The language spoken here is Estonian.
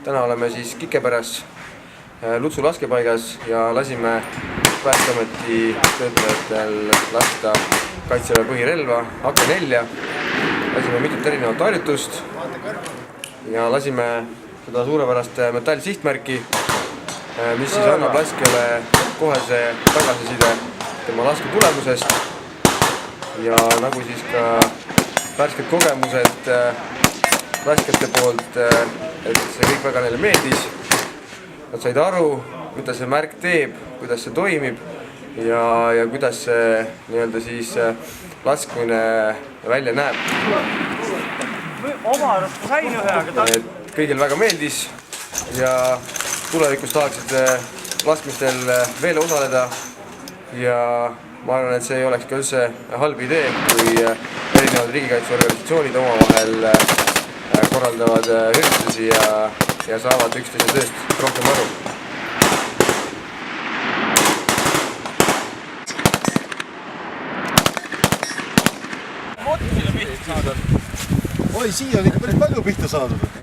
täna oleme siis Kikepäras Lutsu laskepaigas ja lasime Päästeameti töötajatel lasta Kaitseväe põhirelva AK-4. Lasime mitut erinevat harjutust ja lasime seda suurepärast metallsihtmärki, mis siis annab laskjale kohese tagasiside tema lasku tulemusest. Ja nagu siis ka värsked kogemused laskjate poolt, et see kõik väga neile meeldis. Nad said aru, mida see märk teeb, kuidas see toimib ja kuidas see nii-öelda siis laskmine välja näeb. Kõigil väga meeldis ja tulevikus tahaksid laskmistel veel osaleda ja ma arvan, et see ei oleks ka üldse halb idee, kui erinevad riigikaitseorganisatsioonid omavahel korraldavad üritusi ja saavad üksteise tööst rohkem aru. Oi, siia on ikka päris palju pihta saadud.